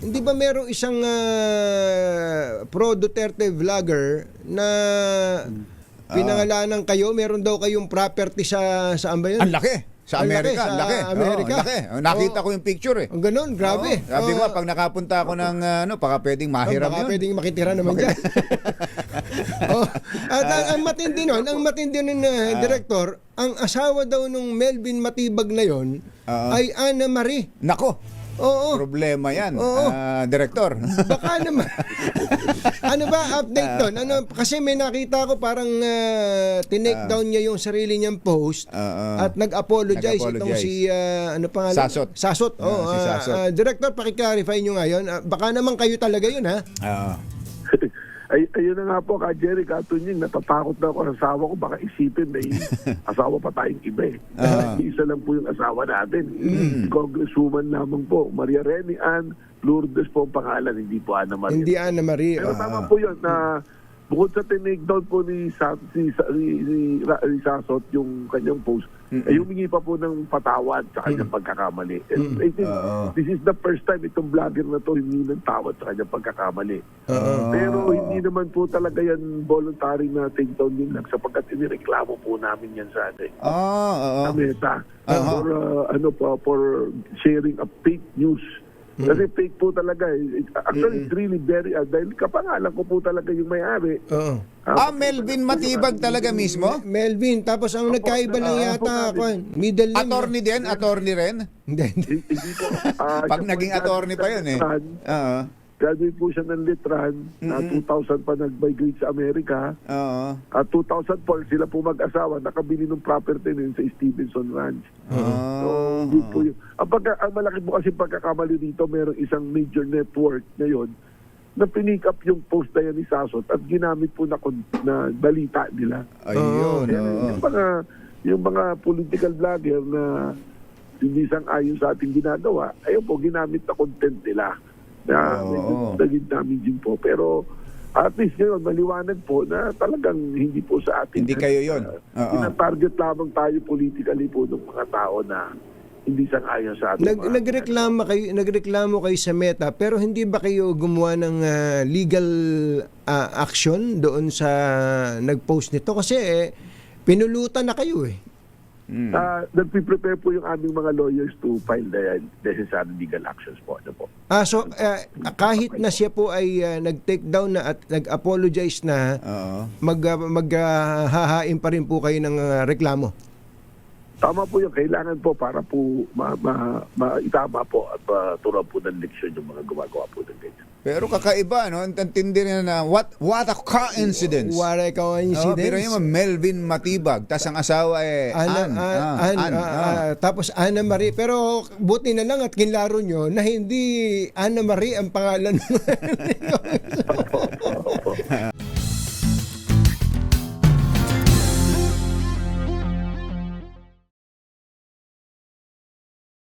hindi ba merong isang pro Duterte vlogger na pinangalanan kayo, meron daw kayong property sa saan ba yun? Ang laki. Sa Ang laki, Amerika, sa ang laki. Amerika. Oo, ang laki. Nakita ko yung picture eh. Ang ganun, grabe. Sabi ko, pag nakapunta ako ng baka pwedeng mahiram baka yun. pwedeng makitira naman dyan. At ang matindi nun, Director, ang asawa daw nung Melvin Matibag na yon ay Ana Marie. Nako, Oo. problema yan, Oo. Director. Baka naman. Ano ba update doon? Kasi may nakita ko parang tinake down niya yung sarili niyang post at nag-apologize itong si ano pangalan? Sasot. Sasot. Si Sasot. Director, paki-clarify niyo ngayon. Baka naman kayo talaga yun, ha? Ayun na nga po, Jerry, Katunying, natatakot na ako sa asawa ko. Baka isipin, may asawa pa tayong iba eh. Isa lang po yung asawa natin. Congresswoman lamang po, Maria Remy Ann Lourdes po ang pangalan, hindi po Ana Maria. Hindi Ana Marie. Pero tama po yun na bukod sa tinake down po ni Sasot yung kanyang post, ay humingi pa po ng patawad sa kanyang pagkakamali. And I think this is the first time itong vlogger na to humingi ng tawad sa kanyang pagkakamali. Pero hindi naman po talaga yan voluntary na take down yun lang sapagkat inireklamo po namin yan sa atin. Sa Meta. For sharing a fake news. Kasi fake po talaga eh. Actually, it's really very, dahil kapangalan ko po talaga yung may-ari. Melvin Matibag talaga mismo? Melvin, tapos ang nagkaiba lang yata ako. Middle name. Attorney din? Attorney rin? Hindi. Hindi po. Pag naging attorney pa yun eh. Graduate po siya ng Letran. 2000 pa nag-migrate sa Amerika. At 2004, sila po mag-asawa. Nakabili ng property nun sa Stevenson Ranch. So, good po yun. Ang malaki po kasi pagkakamali dito, mayroong isang major network ngayon na pinick up yung post na yan ni Sasot at ginamit po na balita nila. Ayun. Yung mga political vlogger na hindi sang-ayon sa ating ginagawa, ayun po, ginamit na content nila. Na naging damaging po. Pero at least ngayon, maliwanag po na talagang hindi po sa atin. Hindi kayo yun. Tina-target lamang tayo politically po ng mga tao na hindi sang-ayon sa atin. Nagreklamo kayo sa Meta, pero hindi ba kayo gumawa ng legal action doon sa nag-post nito? Kasi pinulutan na kayo eh. Nagpe-prepare po yung aming mga lawyers to file the necessary legal actions po. So kahit na siya po ay nag-take down na at nag-apologize na, maghahain pa rin po kayo ng reklamo? Tama po yun. Kailangan po para po maitama po at turuan po ng leksyon yung mga gumagawa po ng ganyan. Pero kakaiba, no? Antindi rin na what a coincidence. What a coincidence. Pero yung Melvin Matibag, tas ang asawa tapos Ana Marie. Pero buti na lang at kinlaro nyo na hindi Ana Marie ang pangalan mo.